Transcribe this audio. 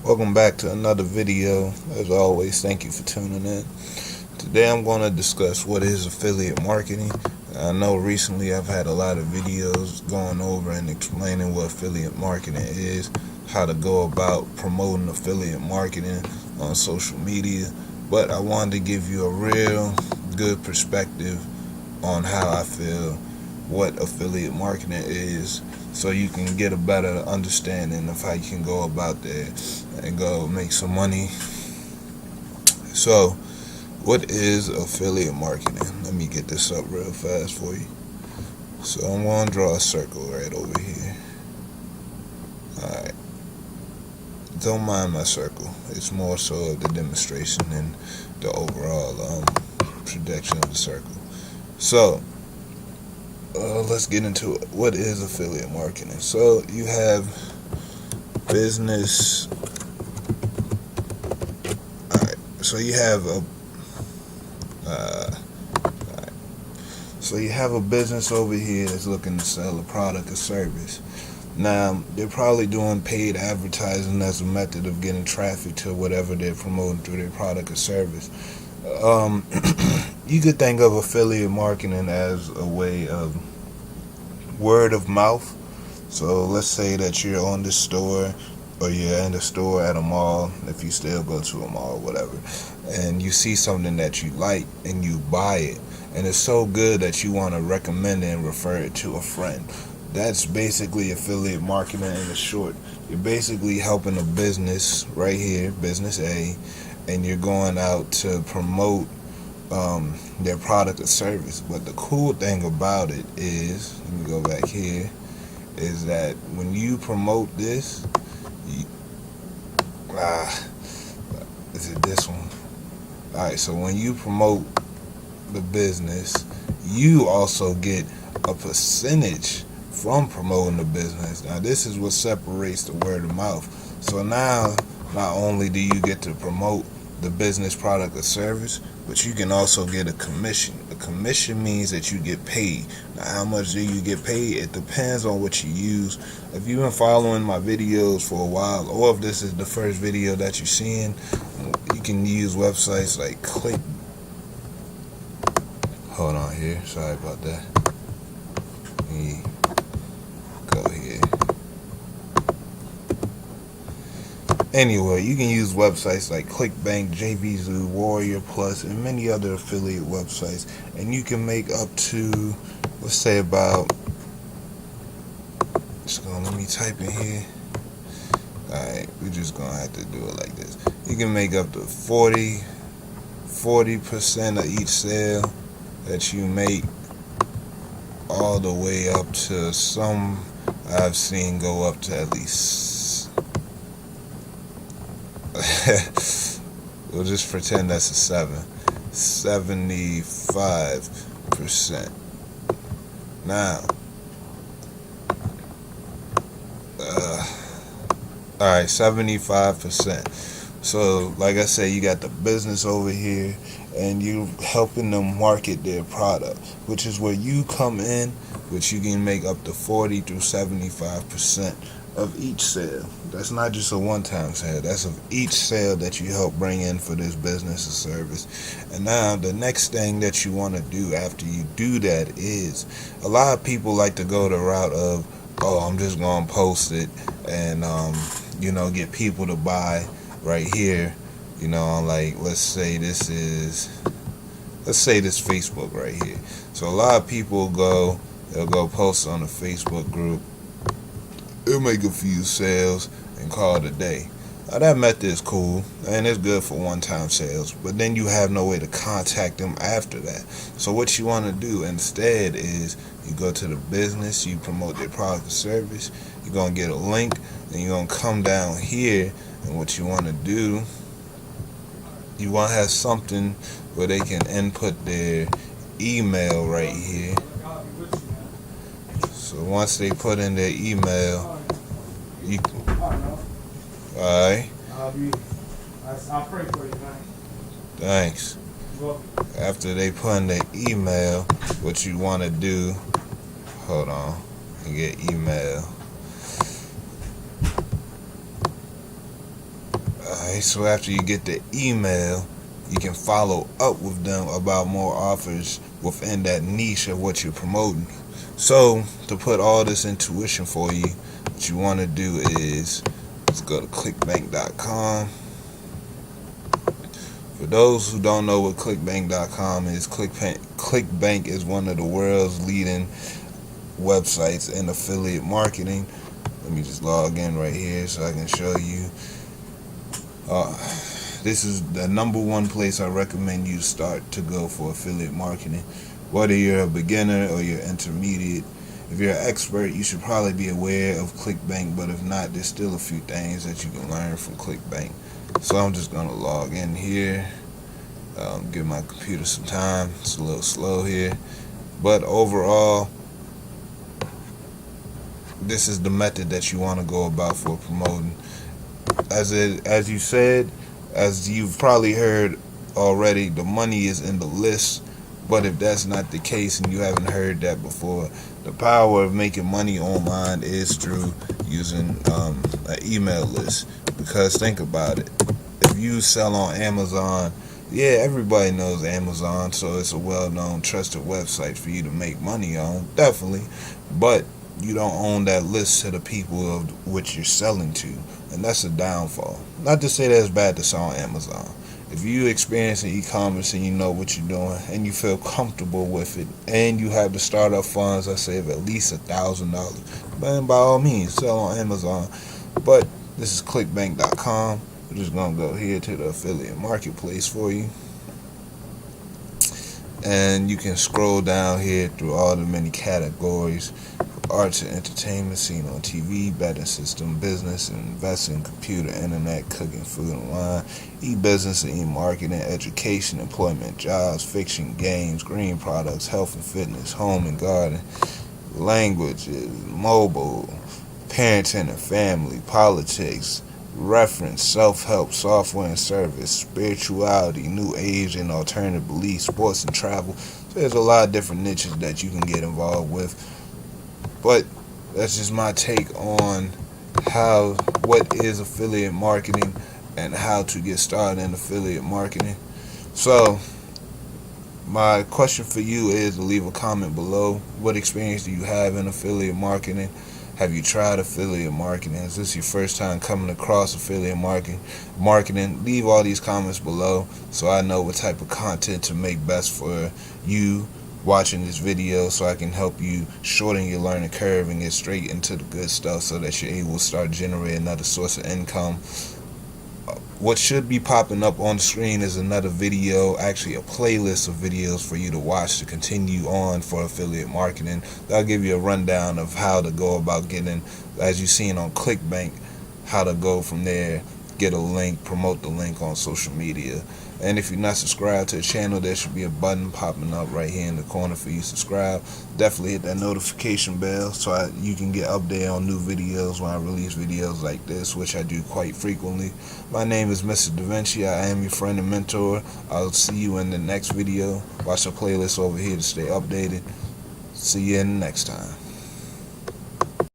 Welcome back to another video. As always, thank you for tuning in. Today I'm going to discuss what is affiliate marketing. I know recently I've had a lot of videos going over and explaining what affiliate marketing is, how to go about promoting affiliate marketing on social media, but I wanted to give you a real good perspective on how I feel what affiliate marketing is, so you can get a better understanding of how you can go about that and go make some money. So, what is affiliate marketing? Let me get this up real fast for you. So I'm going to draw a circle right over here. Alright. Don't mind my circle. It's more so of the demonstration and the overall projection of the circle. So, let's get into it. What is affiliate marketing? So you have business. Alright. So you have a So you have a business over here that's looking to sell a product or service. Now, they're probably doing paid advertising as a method of getting traffic to whatever they're promoting through their product or service. You could think of affiliate marketing as a way of word of mouth. So let's say that you're on the store, or you're in the store at a mall, if you still go to a mall, whatever, and you see something that you like and you buy it, and it's so good that you want to recommend it and refer it to a friend. That's basically affiliate marketing in the short. You're basically helping a business right here, business A, and you're going out to promote their product or service. But the cool thing about it is, let me go back here, is that when you promote this, is it this one? Alright, so when you promote the business, you also get a percentage from promoting the business. Now this is what separates the word of mouth. So now, not only do you get to promote the business, product, or service, but you can also get a commission. A commission means that you get paid. Now, how much do you get paid? It depends on what you use. If you've been following my videos for a while, or if this is the first video that you're seeing, you can use websites like Click. Hold on here. Sorry about that. Let me go here. Anyway, you can use websites like ClickBank, JVZoo, Warrior Plus, and many other affiliate websites, and you can make up to, let's say about, let me type in here. Alright, we're just gonna have to do it like this. You can make up to 40% of each sale that you make, all the way up to, some I've seen go up to at least we'll just pretend that's a 75%. Now, alright, 75%. So, like I said, you got the business over here, and you helping them market their product, which is where you come in, which you can make up to 40 through 75% of each sale. That's not just a one-time sale. That's of each sale that you help bring in for this business or service. And now the next thing that you want to do after you do that is, a lot of people like to go the route of, oh, I'm just going to post it and get people to buy right here. Like, let's say this Facebook right here. So a lot of people they'll go post on a Facebook group, they'll make a few sales and call it a day. Now that method is cool and it's good for one-time sales, but then you have no way to contact them after that. So what you want to do instead is, you go to the business, you promote their product or service, you're going to get a link, and you're going to come down here, and what you want to do, you want to have something where they can input their email right here. So once they put in their email, you alright? I'll pray for you, man. Thanks. After they put in their email, what you want to do, hold on, and get email. Alright, so after you get the email, you can follow up with them about more offers within that niche of what you're promoting. So, to put all this intuition for you, what you want to do is let's go to clickbank.com. For those who don't know what clickbank.com is, Clickbank is one of the world's leading websites in affiliate marketing. Let me just log in right here so I can show you. This is the number one place I recommend you start to go for affiliate marketing. Whether you're a beginner or you're intermediate, if you're an expert, you should probably be aware of ClickBank, but if not, there's still a few things that you can learn from ClickBank. So I'm just going to log in here, give my computer some time. It's a little slow here, but overall, this is the method that you want to go about for promoting. As you said, as you've probably heard already, the money is in the list. But if that's not the case and you haven't heard that before, the power of making money online is through using an email list. Because think about it, if you sell on Amazon, yeah, everybody knows Amazon, so it's a well-known, trusted website for you to make money on, definitely. But you don't own that list to the people of which you're selling to, and that's a downfall. Not to say that it's bad to sell on Amazon. If you experience in e-commerce and you know what you're doing and you feel comfortable with it and you have the startup funds, I say of at least $1,000, then by all means sell on Amazon. But this is clickbank.com. We're just gonna go here to the affiliate marketplace for you, and you can scroll down here through all the many categories: arts and entertainment, seen on TV, betting system, business and investing, computer, internet, cooking, food and wine, e-business and e-marketing, education, employment, jobs, fiction, games, green products, health and fitness, home and garden, languages, mobile, parenting and family, politics, reference, self-help, software and service, spirituality, new age and alternative beliefs, sports and travel. So there's a lot of different niches that you can get involved with. But that's just my take on what is affiliate marketing and how to get started in affiliate marketing. So my question for you is to leave a comment below. What experience do you have in affiliate marketing? Have you tried affiliate marketing? Is this your first time coming across affiliate marketing? Leave all these comments below so I know what type of content to make best for you watching this video, so I can help you shorten your learning curve and get straight into the good stuff so that you're able to start generating another source of income. What should be popping up on the screen is another video, actually a playlist of videos for you to watch to continue on for affiliate marketing. That'll give you a rundown of how to go about getting, as you've seen on ClickBank, how to go from there, get a link, promote the link on social media. And if you're not subscribed to the channel, there should be a button popping up right here in the corner for you to subscribe. Definitely hit that notification bell so you can get updated on new videos when I release videos like this, which I do quite frequently. My name is Mr. Da Vinci. I am your friend and mentor. I'll see you in the next video. Watch the playlist over here to stay updated. See you in the next time.